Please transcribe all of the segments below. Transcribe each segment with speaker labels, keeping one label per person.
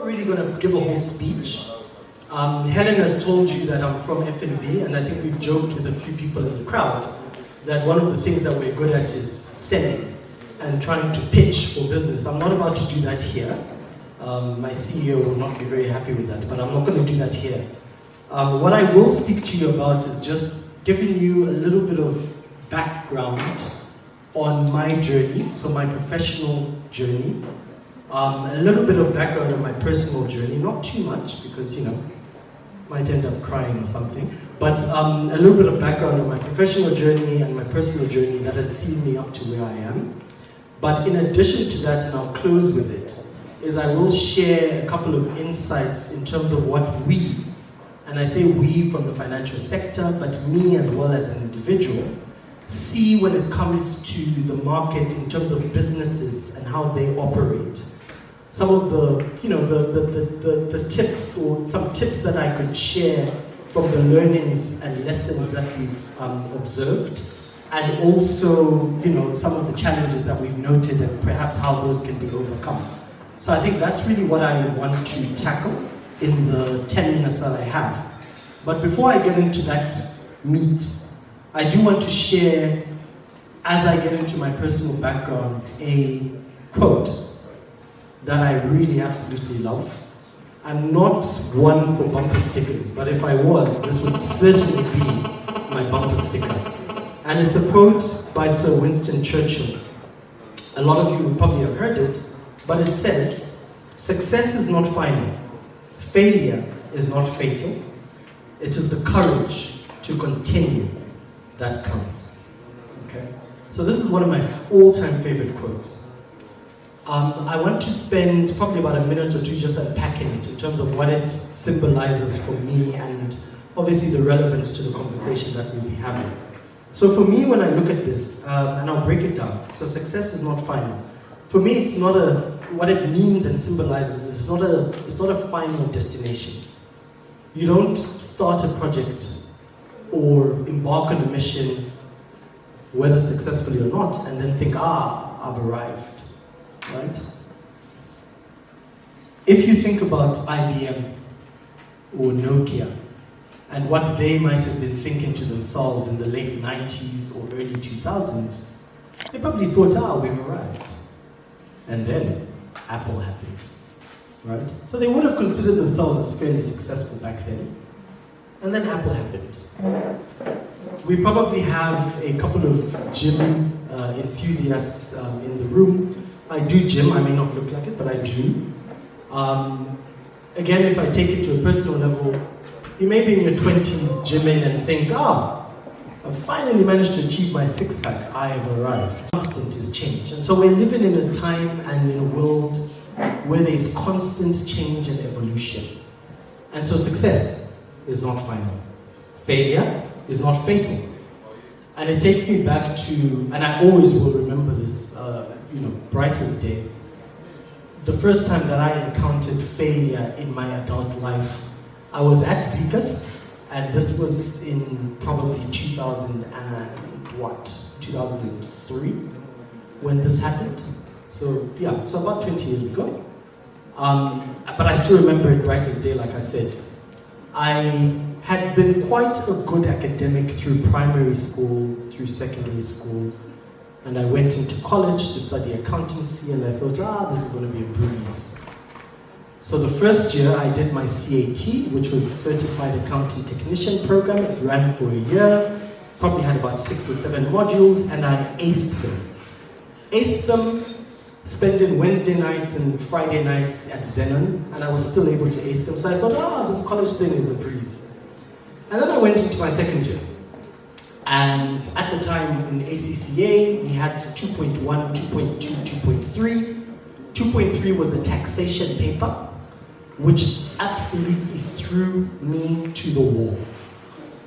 Speaker 1: really going to give a whole speech. Helen has told you that I'm from FNB, and I think we've joked with a few people in the crowd that one of the things that we're good at is selling and trying to pitch for business. I'm not about to do that here. My CEO will not be very happy with that, but I'm not going to do that here. What I will speak to you about is just giving you a little bit of background on my journey, so my professional journey, a little bit of background on my personal journey, not too much because, might end up crying or something, but a little bit of background on my professional journey and my personal journey that has seen me up to where I am. But in addition to that, and I'll close with it, is I will share a couple of insights in terms of what we, and I say we from the financial sector, but me as well as an individual, see when it comes to the market in terms of businesses and how they operate. Some of the tips, or some tips that I could share from the learnings and lessons that we've observed, and also, some of the challenges that we've noted and perhaps how those can be overcome. So I think that's really what I want to tackle in the 10 minutes that I have. But before I get into that meat, I do want to share, as I get into my personal background, a quote that I really absolutely love. I'm not one for bumper stickers, but if I was, this would certainly be my bumper sticker. And it's a quote by Sir Winston Churchill. A lot of you will probably have heard it, but it says, "Success is not final. Failure is not fatal. It is the courage to continue that counts." Okay? So this is one of my all-time favorite quotes. I want to spend probably about a minute or two just unpacking it in terms of what it symbolizes for me and obviously the relevance to the conversation that we'll be having. So for me, when I look at this, and I'll break it down. So success is not final. For me, it's not what it means and symbolizes, it's not a final destination. You don't start a project or embark on a mission, whether successfully or not, and then think, I've arrived, right? If you think about IBM or Nokia and what they might have been thinking to themselves in the late 90s or early 2000s, they probably thought, we've arrived. And then Apple happened, right? So they would have considered themselves as fairly successful back then. And then Apple happened. We probably have a couple of gym enthusiasts in the room. I do gym, I may not look like it, but I do. Again, if I take it to a personal level, you may be in your 20s gymming and think, I've finally managed to achieve my six-pack, I have arrived. Constant is change. And so we're living in a time and in a world where there's constant change and evolution. And so success is not final. Failure is not fatal. And it takes me back to, and I always will remember this, bright as day, the first time that I encountered failure in my adult life. I was at Zika's, and this was in probably 2003 when this happened. So about 20 years ago. But I still remember it bright as day, like I said. I had been quite a good academic through primary school, through secondary school, and I went into college to study accountancy, and I thought, this is going to be a breeze. So the first year I did my CAT, which was Certified Accounting Technician program. It ran for a year, probably had about 6 or 7 modules, and I aced them. Spending Wednesday nights and Friday nights at Zenon, and I was still able to ace them. So I thought, this college thing is a breeze. And then I went into my second year. And at the time in ACCA, we had 2.1, 2.2, 2.3. 2.3 was a taxation paper, which absolutely threw me to the wall.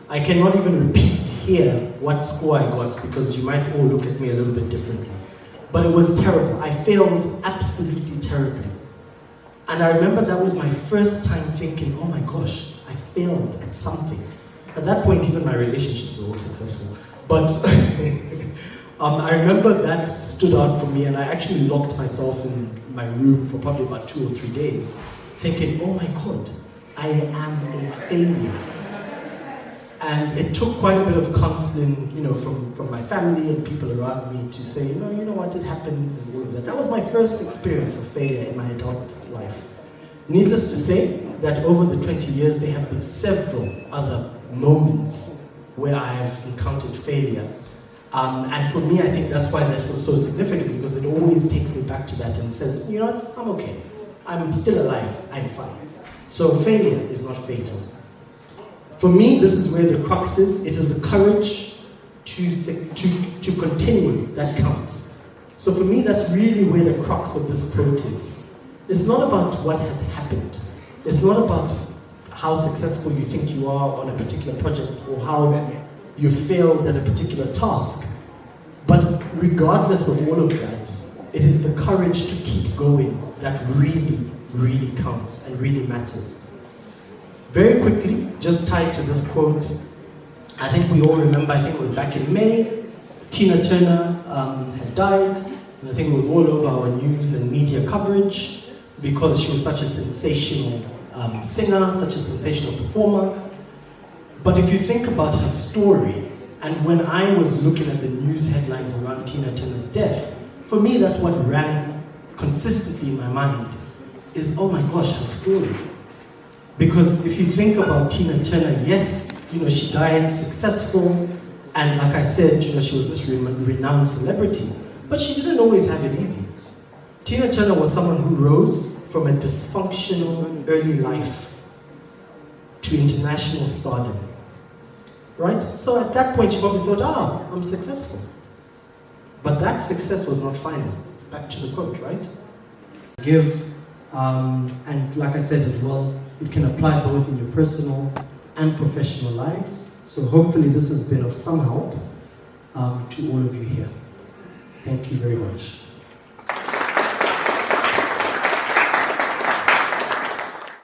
Speaker 1: I cannot even repeat here what score I got because you might all look at me a little bit differently. But it was terrible. I failed absolutely terribly. And I remember that was my first time thinking, oh my gosh, I failed at something. At that point, even my relationships were all successful. But I remember that stood out for me, and I actually locked myself in my room for probably about 2 or 3 days, thinking, oh my God, I am a failure. And it took quite a bit of counseling, from my family and people around me to say, you know what, it happens and all of that. That was my first experience of failure in my adult life. Needless to say that over the 20 years, there have been several other moments where I have encountered failure. And for me, I think that's why that was so significant, because it always takes me back to that and says, you know what, I'm okay. I'm still alive, I'm fine. So failure is not fatal. For me, this is where the crux is. It is the courage to continue that counts. So for me, that's really where the crux of this quote is. It's not about what has happened. It's not about how successful you think you are on a particular project or how you failed at a particular task. But regardless of all of that, it is the courage to keep going that really, really counts and really matters. Very quickly, just tied to this quote, I think we all remember, I think it was back in May, Tina Turner had died, and I think it was all over our news and media coverage because she was such a sensational singer, such a sensational performer. But if you think about her story, and when I was looking at the news headlines around Tina Turner's death, for me that's what ran consistently in my mind, is, oh my gosh, her story. Because if you think about Tina Turner, yes, she died successful, and like I said, she was this renowned celebrity, but she didn't always have it easy. Tina Turner was someone who rose from a dysfunctional early life to international stardom, right? So at that point, she probably thought, I'm successful. But that success was not final. Back to the quote, right? Give, and like I said as well, it can apply both in your personal and professional lives. So hopefully this has been of some help to all of you here. Thank you very much.